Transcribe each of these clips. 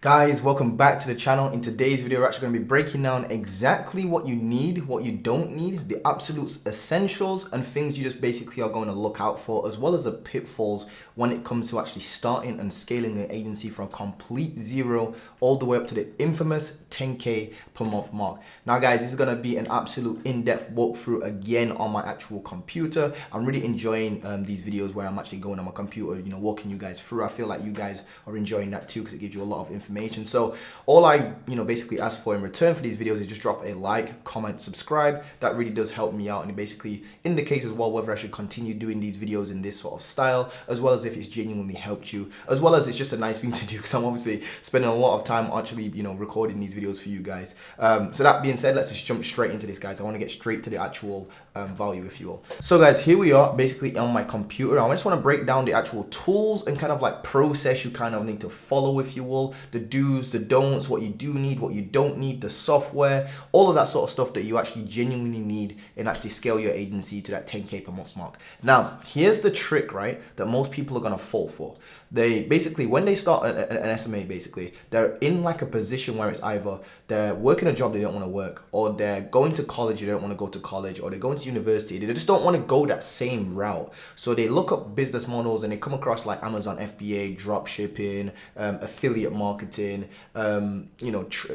Guys, welcome back to the channel. In today's video, we're actually going to be breaking down exactly what you need, what you don't need, the absolute essentials and things you just basically are going to look out for, as well as the pitfalls when it comes to actually starting and scaling an agency from complete zero all the way up to the infamous 10K per month mark. Now guys, this is going to be an absolute in-depth walkthrough again on my actual computer. I'm really enjoying these videos where I'm actually going on my computer, walking you guys through. I feel like you guys are enjoying that too because it gives you a lot of information. So all I basically ask for in return for these videos is just drop a like, comment, subscribe. That really does help me out, and it basically indicates as well whether I should continue doing these videos in this sort of style, as well as if it's genuinely helped you, as well as it's just a nice thing to do because I'm obviously spending a lot of time actually recording these videos for you guys. So that being said, let's just jump straight into this, guys. I want to get straight to the actual value, if you will. So guys, here we are basically on my computer. I just want to break down the actual tools and kind of like process you kind of need to follow, if you will, the do's, the don'ts, what you do need, what you don't need, the software, all of that sort of stuff that you actually genuinely need and actually scale your agency to that 10K per month mark. Now, here's the trick, right, that most people are going to fall for. They basically, when they start an SMA, basically, they're in like a position where it's either they're working a job they don't want to work, or they're going to college, they don't want to go to college, or they're going to university, they just don't want to go that same route. So they look up business models and they come across like Amazon FBA, drop shipping, affiliate marketing,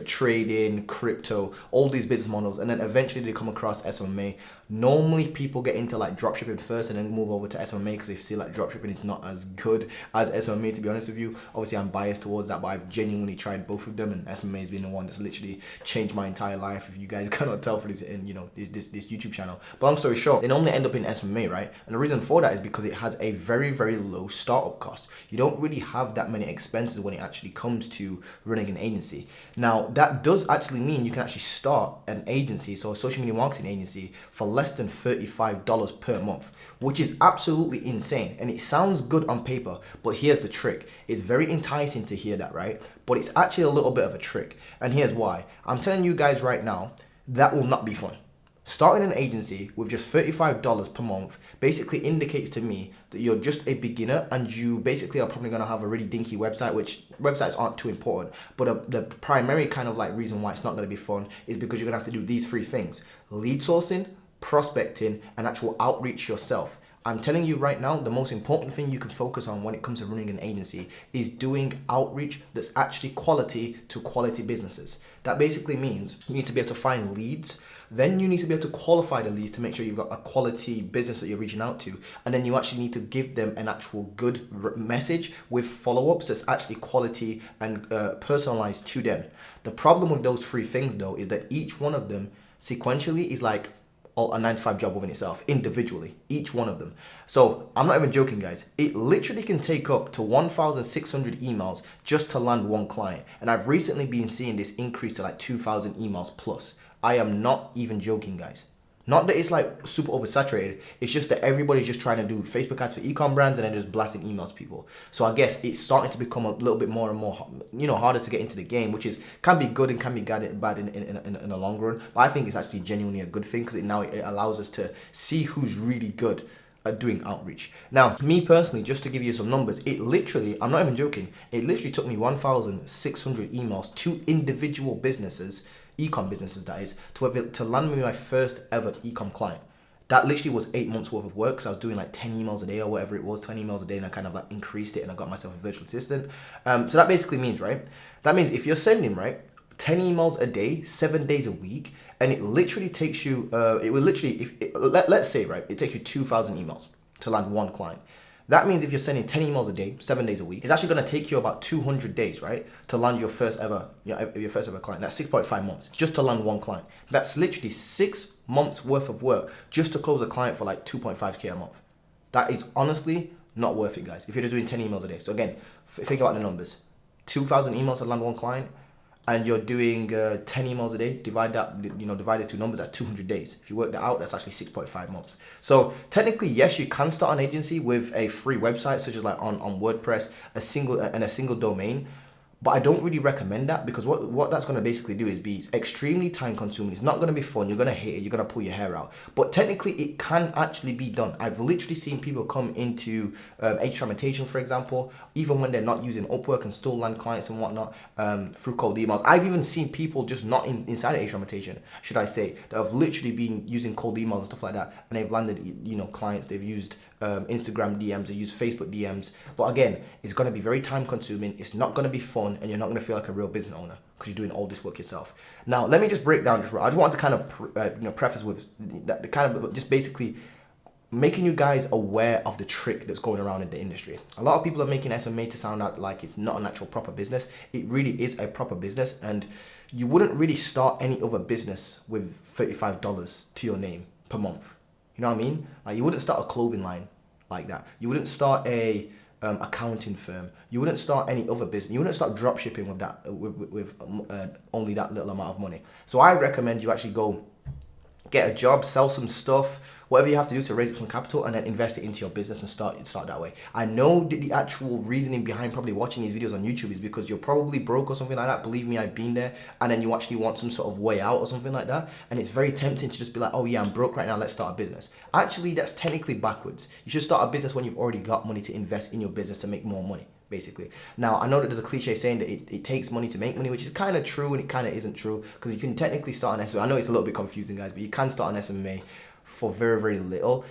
trading, crypto, all these business models, and then eventually they come across SMMA. Normally people get into like drop shipping first and then move over to SMMA because they feel like drop shipping is not as good as SMMA, to be honest with you. Obviously I'm biased towards that, but I've genuinely tried both of them, and SMMA has been the one that's literally changed my entire life, if you guys cannot tell for this this YouTube channel. But long story short, they normally end up in SMMA, right? And the reason for that is because it has a very, very low startup cost. You don't really have that many expenses when it actually comes to running an agency. Now that does actually mean you can actually start an agency, so a social media marketing agency, for less than $35 per month, which is absolutely insane. And it sounds good on paper, but here's the trick. It's very enticing to hear that, right? But it's actually a little bit of a trick. And here's why. I'm telling you guys right now, that will not be fun. Starting an agency with just $35 per month basically indicates to me that you're just a beginner, and you basically are probably going to have a really dinky website, which websites aren't too important. But the primary kind of like reason why it's not going to be fun is because you're going to have to do these three things: lead sourcing, prospecting, and actual outreach yourself. I'm telling you right now, the most important thing you can focus on when it comes to running an agency is doing outreach that's actually quality to quality businesses. That basically means you need to be able to find leads. Then you need to be able to qualify the leads to make sure you've got a quality business that you're reaching out to. And then you actually need to give them an actual good message with follow-ups that's actually quality and personalized to them. The problem with those three things though is that each one of them sequentially is like a 9-to-5 job within itself, individually, each one of them. So I'm not even joking, guys. It literally can take up to 1,600 emails just to land one client. And I've recently been seeing this increase to like 2,000 emails plus. I am not even joking, guys. Not that it's like super oversaturated. It's just that everybody's just trying to do Facebook ads for e-com brands and then just blasting emails to people. So I guess it's starting to become a little bit more and more, harder to get into the game, which can be good and can be bad in the long run. But I think it's actually genuinely a good thing because it allows us to see who's really good at doing outreach. Now, me personally, just to give you some numbers, it literally, I'm not even joking, it literally took me 1,600 emails to individual businesses, e-com businesses that is, to land me my first ever e-com client. That literally was 8 months worth of work. So I was doing like 10 emails a day or whatever it was, 20 emails a day, and I kind of like increased it and I got myself a virtual assistant. So that basically means, right? That means if you're sending, right, 10 emails a day, 7 days a week, and it literally takes you, let's say, right, it takes you 2,000 emails to land one client. That means if you're sending 10 emails a day, 7 days a week, it's actually going to take you about 200 days, right, to land your first ever client. That's 6.5 months just to land one client. That's literally 6 months worth of work just to close a client for like 2.5K a month. That is honestly not worth it, guys, if you're just doing 10 emails a day. So again, think about the numbers. 2,000 emails to land one client, and you're doing 10 emails a day, divide it two numbers, that's 200 days. If you work that out, that's actually 6.5 months. So technically, yes, you can start an agency with a free website, such as like on WordPress, a single domain. But I don't really recommend that, because what that's going to basically do is be extremely time consuming. It's not going to be fun. You're going to hate it. You're going to pull your hair out. But technically, it can actually be done. I've literally seen people come into instrumentation, for example, even when they're not using Upwork, and still land clients and whatnot through cold emails. I've even seen people just not inside of instrumentation, should I say, that have literally been using cold emails and stuff like that, and they've landed, clients. They've used Instagram DMs, they use Facebook DMs. But again, it's going to be very time consuming. It's not going to be fun, and you're not going to feel like a real business owner because you're doing all this work yourself. Now, let me just break down. I just want to kind of preface with that, kind of just basically making you guys aware of the trick that's going around in the industry. A lot of people are making SMA to sound out like it's not an actual proper business. It really is a proper business, and you wouldn't really start any other business with $35 to your name per month. You know what I mean? Like, you wouldn't start a clothing line like that. You wouldn't start a accounting firm. You wouldn't start any other business. You wouldn't start drop shipping with that with only that little amount of money. So I recommend you actually go get a job, sell some stuff, whatever you have to do to raise up some capital, and then invest it into your business and start that way. I know the actual reasoning behind probably watching these videos on YouTube is because you're probably broke or something like that. Believe me, I've been there. And then you actually want some sort of way out or something like that. And it's very tempting to just be like, oh yeah, I'm broke right now, let's start a business. Actually, that's technically backwards. You should start a business when you've already got money to invest in your business to make more money, basically. Now, I know that there's a cliche saying that it takes money to make money, which is kind of true and it kind of isn't true, because you can technically start an SMA. I know it's a little bit confusing, guys, but you can start an SMA for very, very little,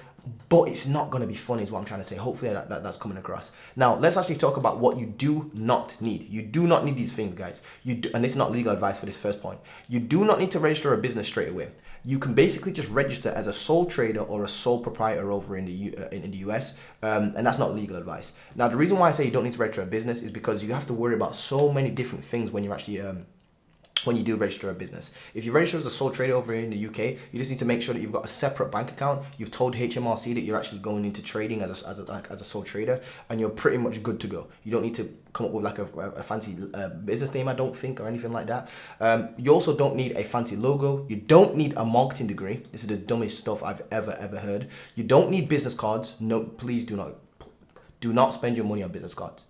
but it's not going to be fun is what I'm trying to say. Hopefully that's coming across. Now, let's actually talk about what you do not need. You do not need these things, guys. And this is not legal advice for this first point. You do not need to register a business straight away. You can basically just register as a sole trader or a sole proprietor over in the US, and that's not legal advice. Now, the reason why I say you don't need to register a business is because you have to worry about so many different things when you're actually when you do register a business. If you register as a sole trader over in the UK, you just need to make sure that you've got a separate bank account. You've told HMRC that you're actually going into trading as a sole trader, and you're pretty much good to go. You don't need to come up with like a fancy business name, I don't think, or anything like that. You also don't need a fancy logo. You don't need a marketing degree. This is the dumbest stuff I've ever heard. You don't need business cards. No, please do not spend your money on business cards.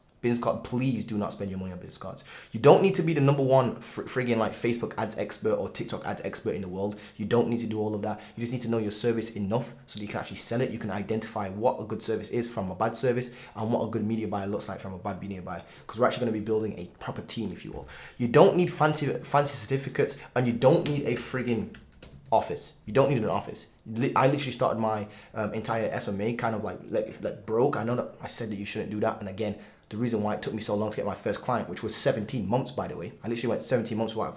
Please do not spend your money on business cards. You don't need to be the #1 friggin' like Facebook ads expert or TikTok ads expert in the world. You don't need to do all of that. You just need to know your service enough so that you can actually sell it. You can identify what a good service is from a bad service, and what a good media buyer looks like from a bad media buyer, because we're actually going to be building a proper team, if you will. You don't need fancy certificates, and you don't need a friggin' office. You don't need an office. I literally started my entire SMA kind of like broke. I know that I said that you shouldn't do that, and again, the reason why it took me so long to get my first client, which was 17 months, by the way, I literally went 17 months without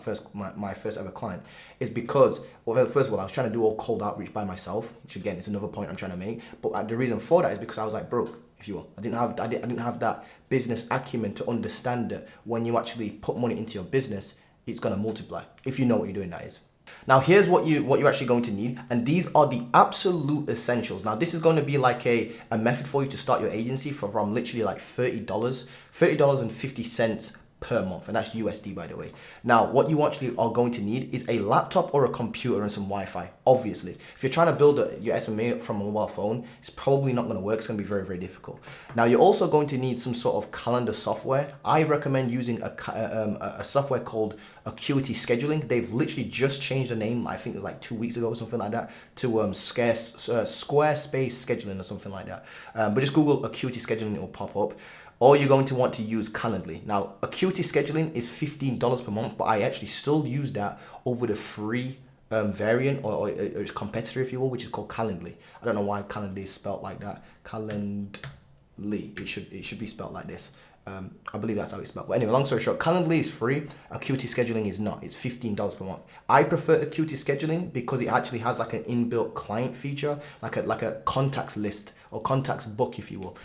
my first ever client, is because, well, first of all, I was trying to do all cold outreach by myself, which again is another point I'm trying to make. But the reason for that is because I was like broke, if you will. I didn't have that business acumen to understand that when you actually put money into your business, it's gonna multiply, if you know what you're doing, that is. Now, here's what you're actually going to need, and these are the absolute essentials. Now, this is going to be like a method for you to start your agency from literally like $30.50 per month, and that's USD, by the way. Now, what you actually are going to need is a laptop or a computer and some Wi-Fi. Obviously, if you're trying to build your SMA from a mobile phone, it's probably not going to work. It's going to be very, very difficult. Now, you're also going to need some sort of calendar software. I recommend using a software called Acuity Scheduling. They've literally just changed the name, I think it was like 2 weeks ago or something like that, to Squarespace Scheduling or something like that. But just Google Acuity Scheduling, it will pop up. Or you're going to want to use Calendly. Now, Acuity Scheduling is $15 per month, but I actually still use that over the free variant or its competitor, if you will, which is called Calendly. I don't know why Calendly is spelled like that. Calendly, it should be spelled like this. I believe that's how it's spelled. But anyway, long story short, Calendly is free. Acuity Scheduling is not. It's $15 per month. I prefer Acuity Scheduling because it actually has like an inbuilt client feature, like a contacts list or contacts book, if you will,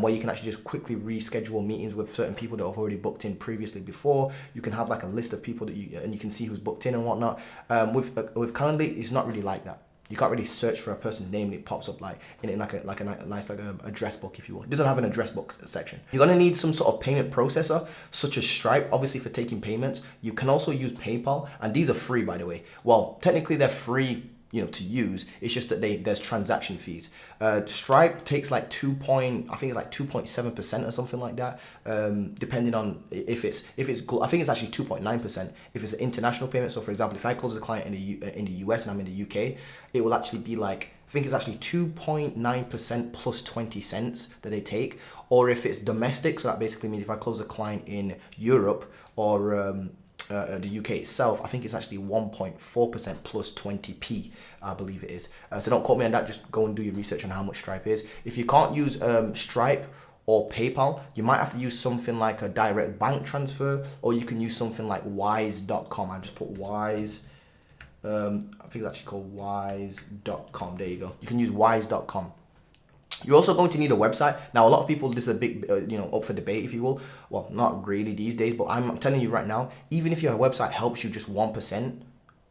where you can actually just quickly reschedule meetings with certain people that have already booked in previously before. You can have like a list of people and you can see who's booked in and whatnot. With Calendly, it's not really like that. You can't really search for a person's name and it pops up like in like a nice address book, if you will. It doesn't have an address book section. You're gonna need some sort of payment processor such as Stripe, obviously for taking payments. You can also use PayPal, and these are free, by the way. Well, technically they're free to use. It's just that there's transaction fees. Stripe takes like I think it's like 2.7% or something like that, depending on if it's I think it's actually 2.9% if it's an international payment. So for example, if I close a client in the US and I'm in the UK, it will actually be like, I think it's actually 2.9% plus 20 cents that they take. Or if it's domestic, so that basically means if I close a client in Europe or the UK itself, I think it's actually 1.4% plus 20p, I believe it is. So don't quote me on that, just go and do your research on how much Stripe is. If you can't use Stripe or PayPal, you might have to use something like a direct bank transfer, or you can use something like wise.com. I just put wise. I think it's actually called wise.com. There you go. You can use wise.com. You're also going to need a website. Now, a lot of people, this is a big, up for debate, if you will. Well, not really these days, but I'm telling you right now, even if your website helps you just 1%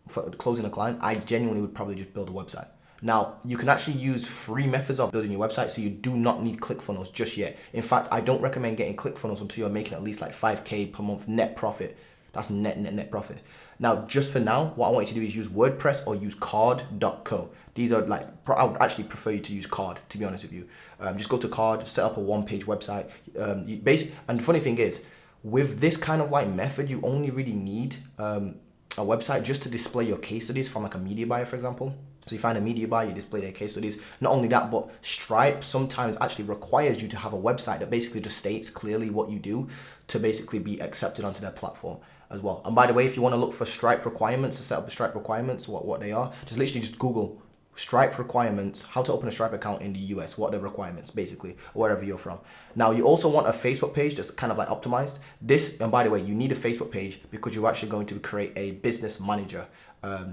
for closing a client, I genuinely would probably just build a website. Now, you can actually use free methods of building your website, so you do not need ClickFunnels just yet. In fact, I don't recommend getting ClickFunnels until you're making at least like 5K per month net profit. That's net profit. Now, just for now, what I want you to do is use WordPress or use card.co. These are like, I would actually prefer you to use Card, to be honest with you. Just go to Card, set up a one-page website. And the funny thing is, with this kind of like method, you only really need a website just to display your case studies from like a media buyer, for example. So you find a media buyer, you display their case studies. Not only that, but Stripe sometimes actually requires you to have a website that basically just states clearly what you do to basically be accepted onto their platform as well. And by the way, if you want to look for Stripe requirements, to set up the Stripe requirements, what they are, just literally just Google Stripe requirements, how to open a Stripe account in the US, what are the requirements basically, wherever you're from. Now, you also want a Facebook page that's kind of like optimized. And by the way, you need a Facebook page because you're actually going to create a business manager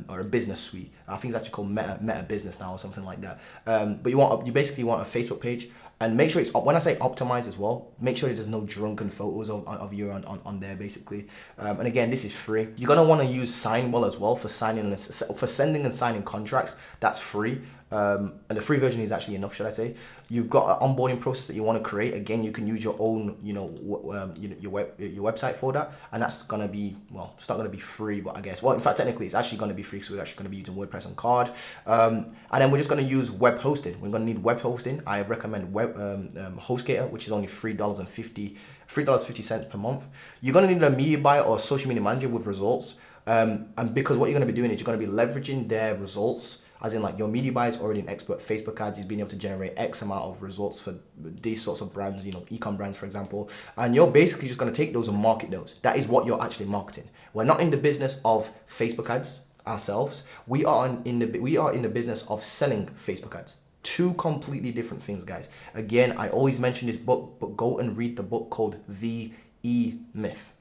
or a business suite. I think it's actually called Meta Business now or something like that. But you basically want a Facebook page, and make sure it's, when I say optimized as well, make sure there's no drunken photos of you on there basically. And again, this is free. You're gonna want to use Signwell as well for sending and signing contracts. That's free. And the free version is actually enough, should I say. You've got an onboarding process that you want to create. Again, you can use your own, your website for that, and that's gonna be, well, it's not gonna be free, but I guess, well, in fact, technically, it's actually gonna be free. So we're actually gonna be using WordPress and Card, and then we're just gonna use web hosting. We're gonna need web hosting. I recommend HostGator, which is only $3.50 per month. You're gonna need a media buyer or a social media manager with results, and because what you're gonna be doing is you're gonna be leveraging their results. As in, like, your media buyer is already an expert Facebook ads. He's been able to generate X amount of results for these sorts of brands, e-com brands, for example. And you're basically just going to take those and market those. That is what you're actually marketing. We're not in the business of Facebook ads ourselves. We are in the business of selling Facebook ads. Two completely different things, guys. Again, I always mention this book, but go and read the book called The E-Myth.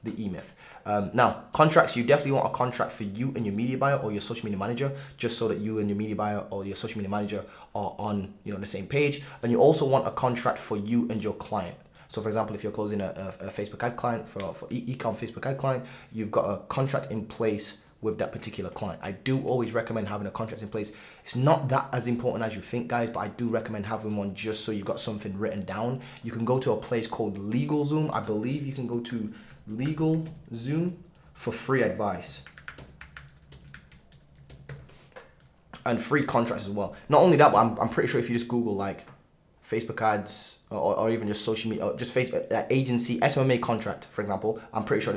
Now, contracts, you definitely want a contract for you and your media buyer or your social media manager, just so that you and your media buyer or your social media manager are on the same page. And you also want a contract for you and your client. So for example, if you're closing a Facebook ad client for e-com Facebook ad client, you've got a contract in place with that particular client. I do always recommend having a contract in place. It's not that as important as you think, guys, but I do recommend having one just so you've got something written down. You can go to a place called LegalZoom. I believe you can go to LegalZoom for free advice and free contracts as well. Not only that, but I'm pretty sure if you just Google like Facebook ads or even just social media, or just Facebook agency, SMMA contract, for example, I'm pretty sure a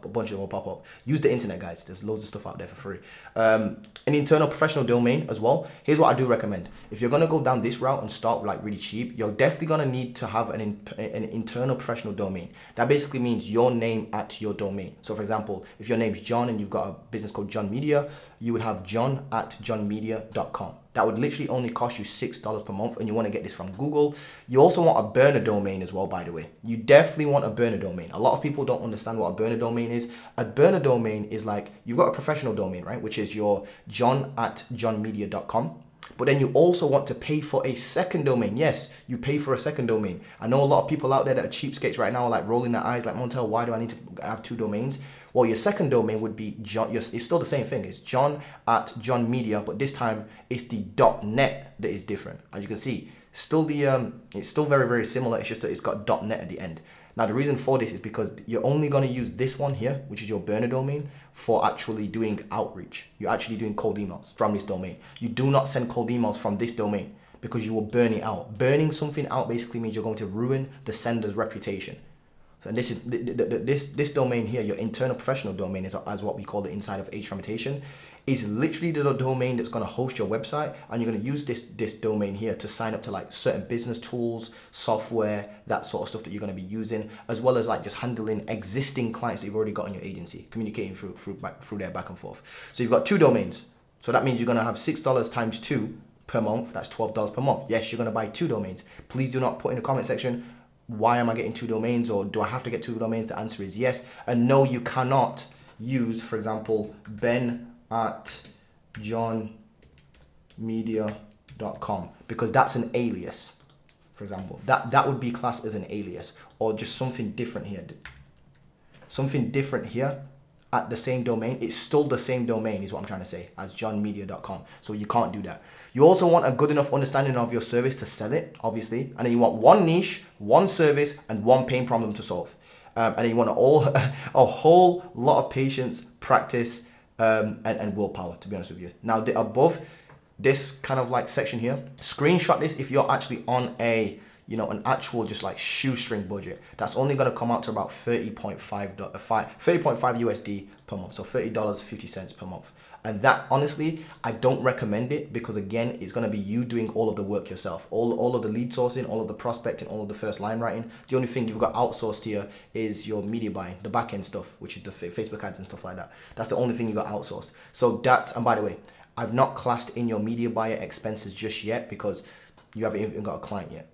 bunch of them will pop up. Use the internet, guys. There's loads of stuff out there for free. An internal professional domain as well. Here's what I do recommend. If you're going to go down this route and start like really cheap, you're definitely going to need to have an internal professional domain. That basically means your name at your domain. So for example, if your name's John and you've got a business called John Media, you would have john@johnmedia.com. That would literally only cost you $6 per month, and you want to get this from Google. You also want a burner domain as well, by the way. You definitely want a burner domain. A lot of people don't understand what a burner domain is. A burner domain is like, you've got a professional domain, right? Which is your john@johnmedia.com. But then you also want to pay for a second domain. Yes, you pay for a second domain. I know a lot of people out there that are cheapskates right now are like rolling their eyes like, Montel, why do I need to have two domains? Well, your second domain would be John. It's still the same thing. It's john@johnmedia, but this time it's the .net that is different. As you can see, still it's still very, very similar. It's just that it's got .net at the end. Now, the reason for this is because you're only going to use this one here, which is your burner domain, for actually doing outreach. You're actually doing cold emails from this domain. You do not send cold emails from this domain because you will burn it out. Burning something out basically means you're going to ruin the sender's reputation. And this is this domain here, your internal professional domain, is as what we call it inside of H-Fermentation, is literally the domain that's going to host your website, and you're going to use this domain here to sign up to like certain business tools, software, that sort of stuff that you're going to be using, as well as like just handling existing clients that you've already got in your agency, communicating through their back and forth. So you've got 2 domains. So that means you're going to have $6 times 2 per month. That's $12 per month. Yes, you're going to buy 2 domains. Please do not put in the comment section, why am I getting 2 domains, or do I have to get 2 domains? The answer is yes. And no, you cannot use, for example, ben@johnmedia.com, because that's an alias. For example, that would be classed as an alias, or just something different here. Something different here at the same domain. It's still the same domain is what I'm trying to say, as johnmedia.com. So you can't do that. You also want a good enough understanding of your service to sell it, obviously. And then you want one niche, one service, and one pain problem to solve. And then you want a whole lot of patience, practice, and willpower, to be honest with you. Now, the above, this kind of like section here, screenshot this if you're actually on a, you know, an actual just like shoestring budget. That's only going to come out to about 30.5 USD per month. So $30.50 per month. And that, honestly, I don't recommend it, because again, it's going to be you doing all of the work yourself. All of the lead sourcing, all of the prospecting, all of the first line writing. The only thing you've got outsourced here is your media buying, the back end stuff, which is the Facebook ads and stuff like that. That's the only thing you got outsourced. So that's, and by the way, I've not classed in your media buyer expenses just yet, because you haven't even got a client yet.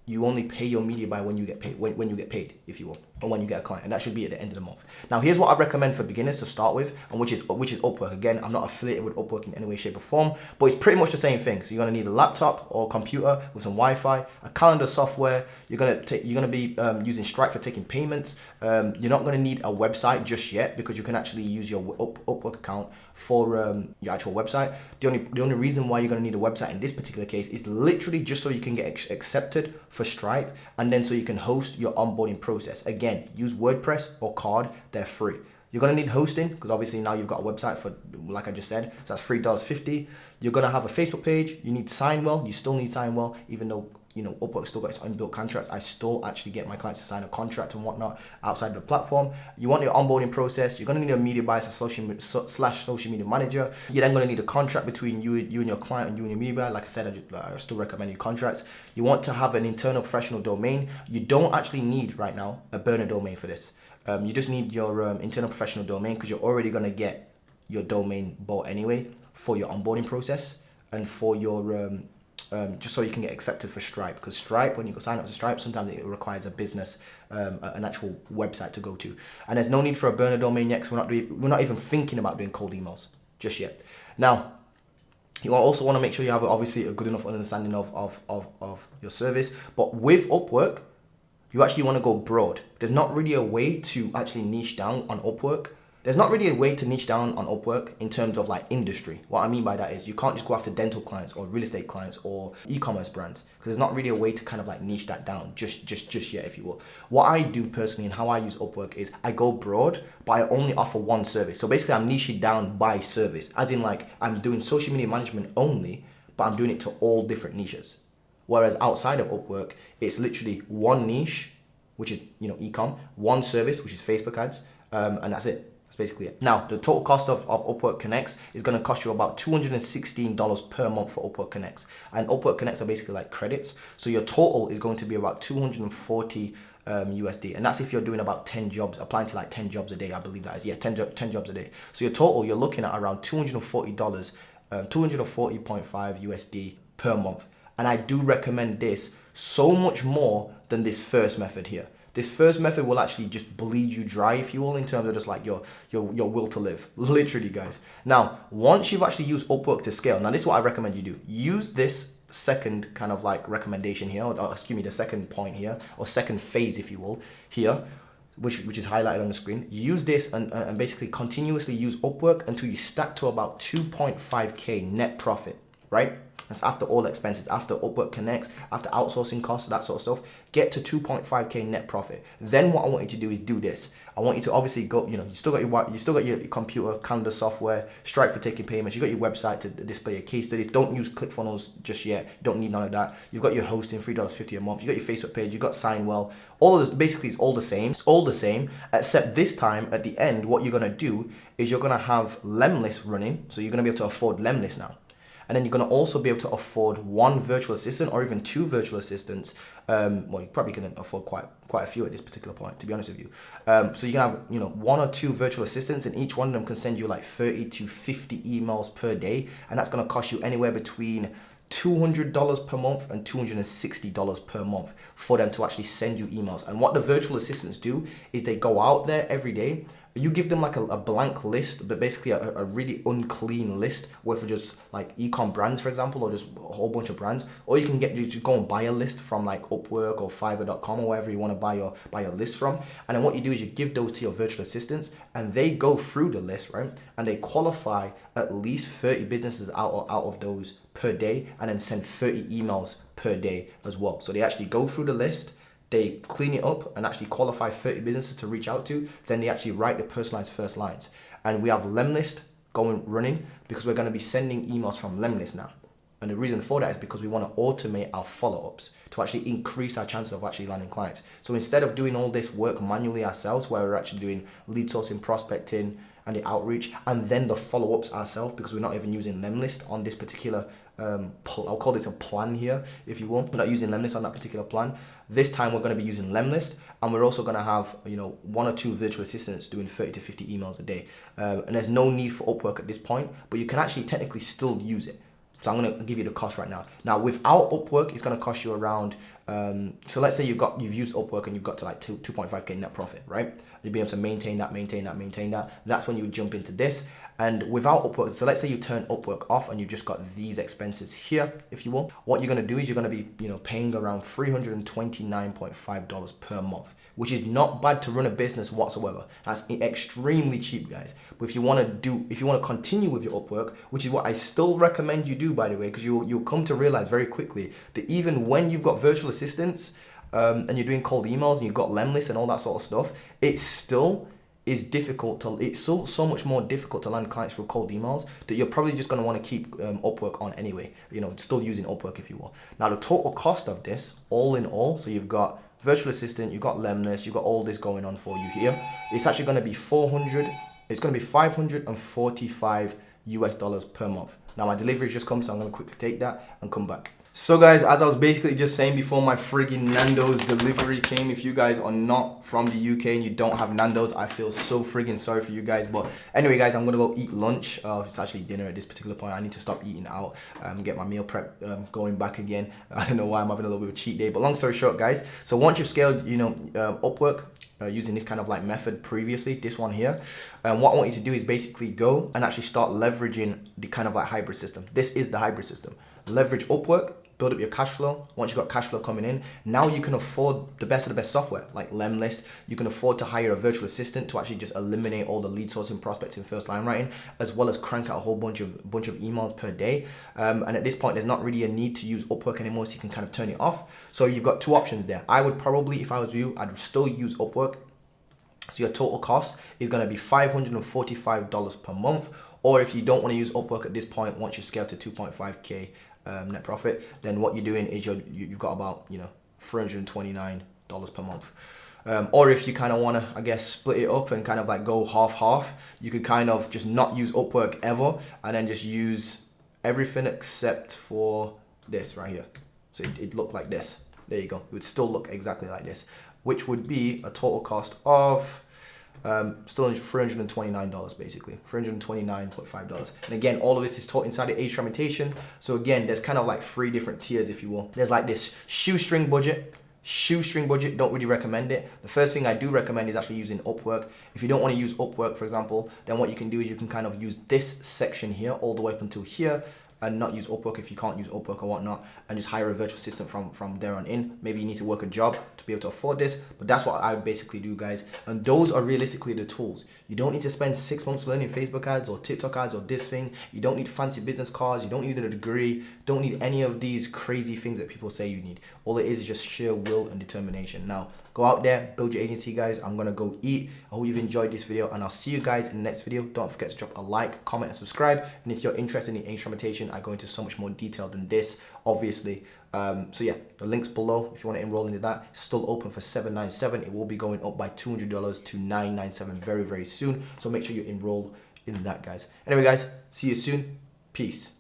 You only pay your media buyer when you get paid, when you get paid, if you will, or when you get a client, and that should be at the end of the month. Now, here's what I recommend for beginners to start with, and which is Upwork. Again, I'm not affiliated with Upwork in any way, shape, or form, but it's pretty much the same thing. So you're gonna need a laptop or computer with some Wi-Fi, a calendar software. You're gonna be using Stripe for taking payments. You're not gonna need a website just yet, because you can actually use your Upwork account for your actual website. The only reason why you're gonna need a website in this particular case is literally just so you can get accepted for Stripe, and then so you can host your onboarding process. Again, use WordPress or Card, they're free. You're gonna need hosting, because obviously now you've got a website for, like I just said, so that's $3.50. You're gonna have a Facebook page. You need Signwell. You still need Signwell, even though, you know, Upwork still got its inbuilt contracts. I still actually get my clients to sign a contract and whatnot outside of the platform. You want your onboarding process. You're gonna need a media buyer social media manager. You're then gonna need a contract between you and your client and you and your media buyer. Like I said, I still recommend your contracts. You want to have an internal professional domain. You don't actually need right now a burner domain for this. You just need your internal professional domain, because you're already gonna get your domain bought anyway for your onboarding process and for your just so you can get accepted for Stripe, because Stripe, when you go sign up to Stripe, sometimes it requires a business, an actual website to go to. And there's no need for a burner domain yet, because we're not even thinking about doing cold emails just yet. Now, you also want to make sure you have obviously a good enough understanding of your service. But with Upwork, you actually want to go broad. There's not really a way to actually niche down on Upwork. There's not really a way to niche down on Upwork in terms of like industry. What I mean by that is you can't just go after dental clients or real estate clients or e-commerce brands, because there's not really a way to kind of like niche that down just yet, if you will. What I do personally and how I use Upwork is I go broad, but I only offer one service. So basically I'm niching down by service, as in like I'm doing social media management only, but I'm doing it to all different niches. Whereas outside of Upwork, it's literally one niche, which is, you know, e-com, one service, which is Facebook ads, and that's it. That's basically it. Now, the total cost of Upwork Connects is going to cost you about $216 per month for Upwork Connects. And Upwork Connects are basically like credits. So your total is going to be about 240 USD. And that's if you're doing about 10 jobs, applying to like 10 jobs a day, I believe that is. Yeah, 10 jobs a day. So your total, you're looking at around $240, 240.5 USD per month. And I do recommend this so much more than this first method here. This first method will actually just bleed you dry, if you will, in terms of just like your will to live, literally, guys. Now, once you've actually used Upwork to scale, now this is what I recommend you do. Use this second kind of like recommendation here, or excuse me, the second point here, or second phase, if you will, here, which is highlighted on the screen. Use this and basically continuously use Upwork until you stack to about 2.5K net profit, right? That's after all expenses, after Upwork connects, after outsourcing costs, that sort of stuff. Get to 2.5K net profit. Then what I want you to do is do this. I want you to obviously go, you still got your computer, calendar software, Stripe for taking payments. You got your website to display your case studies. Don't use ClickFunnels just yet. You don't need none of that. You've got your hosting, $3.50 a month. You got your Facebook page. You got Signwell. All of this basically is all the same. It's all the same, except this time at the end, what you're gonna do is you're gonna have Lemlist running. So you're gonna be able to afford Lemlist now. And then you're going to also be able to afford one virtual assistant or even two virtual assistants. Well, you probably can afford quite a few at this particular point, to be honest with you. So you can have, one or two virtual assistants, and each one of them can send you like 30 to 50 emails per day. And that's going to cost you anywhere between $200 per month and $260 per month for them to actually send you emails. And what the virtual assistants do is they go out there every day. You give them like a blank list, but basically a really unclean list with just like e-com brands, for example, or just a whole bunch of brands. Or you can just go and buy a list from like Upwork or Fiverr.com or wherever you want to buy your list from. And then what you do is you give those to your virtual assistants, and they go through the list, right? And they qualify at least 30 businesses out of those per day, and then send 30 emails per day as well. So they actually go through the list, they clean it up and actually qualify 30 businesses to reach out to. Then they actually write the personalized first lines. And we have Lemlist running because we're going to be sending emails from Lemlist now. And the reason for that is because we want to automate our follow-ups to actually increase our chances of actually landing clients. So instead of doing all this work manually ourselves, where we're actually doing lead sourcing, prospecting, and the outreach, and then the follow-ups ourselves, because we're not even using Lemlist on this particular I'll call this a plan here, if you want. We're not using Lemlist on that particular plan. This time we're going to be using Lemlist, and we're also going to have one or two virtual assistants doing 30 to 50 emails a day. And there's no need for Upwork at this point, but you can actually technically still use it. So I'm going to give you the cost right now. Now, without Upwork, it's going to cost you around, so let's say you've used Upwork and you've got to like 2.5K net profit, right? You'll be able to maintain that. That's when you jump into this. And without Upwork, so let's say you turn Upwork off and you've just got these expenses here, if you will. What you're going to do is you're going to be, paying around $329.5 per month, which is not bad to run a business whatsoever. That's extremely cheap, guys. But if you want to continue with your Upwork, which is what I still recommend you do, by the way, because you'll come to realize very quickly that even when you've got virtual assistants and you're doing cold emails and you've got Lemlist and all that sort of stuff, it's still is difficult to, it's so much more difficult to land clients through cold emails that you're probably just going to want to keep Upwork on anyway, still using Upwork, if you will. Now, the total cost of this, all in all, so you've got virtual assistant, you've got Lemlist, you've got all this going on for you here. It's actually going to be $545 US per month. Now, my delivery's just come, so I'm going to quickly take that and come back. So guys, as I was basically just saying before, my friggin' Nando's delivery came. If you guys are not from the UK and you don't have Nando's, I feel so friggin' sorry for you guys. But anyway, guys, I'm gonna go eat lunch. It's actually dinner at this particular point. I need to stop eating out and get my meal prep going back again. I don't know why I'm having a little bit of a cheat day, but long story short, guys. So once you've scaled, Upwork, using this kind of like method previously, this one here, and what I want you to do is basically go and actually start leveraging the kind of like hybrid system. This is the hybrid system. Leverage Upwork, build up your cash flow. Once you've got cash flow coming in, now you can afford the best of the best software like Lemlist. You can afford to hire a virtual assistant to actually just eliminate all the lead sourcing, prospecting, first line writing, as well as crank out a whole bunch of emails per day. And at this point, there's not really a need to use Upwork anymore, so you can kind of turn it off. So you've got two options there. I would probably, if I was you, I'd still use Upwork. So your total cost is going to be $545 per month. Or if you don't want to use Upwork at this point, once you scale to 2.5K net profit, then what you're doing is you've got about $329 per month. Or if you kind of want to, I guess, split it up and kind of like go half, you could kind of just not use Upwork ever and then just use everything except for this right here. So it'd look like this. There you go. It would still look exactly like this, which would be a total cost of still $329 basically, $329.5. And again, all of this is taught inside the age instrumentation. So again, there's kind of like 3 different tiers, if you will. There's like this shoestring budget. Don't really recommend it. The first thing I do recommend is actually using Upwork. If you don't want to use Upwork, for example, then what you can do is you can kind of use this section here all the way up until here. and not use Upwork if you can't use Upwork or whatnot, and just hire a virtual assistant from there on in. Maybe you need to work a job to be able to afford this, but that's what I would basically do, guys. And those are realistically the tools. You don't need to spend 6 months learning Facebook ads or TikTok ads or this thing. You don't need fancy business cards. You don't need a degree. Don't need any of these crazy things that people say you need. All it is just sheer will and determination. Now, go out there, build your agency, guys. I'm gonna go eat. I hope you've enjoyed this video, and I'll see you guys in the next video. Don't forget to drop a like, comment, and subscribe. And if you're interested in instrumentation, I go into so much more detail than this, obviously. So yeah, the link's below if you want to enroll into that. It's still open for $797. It will be going up by $200 to $997 very, very soon. So make sure you enroll in that, guys. Anyway, guys, see you soon. Peace.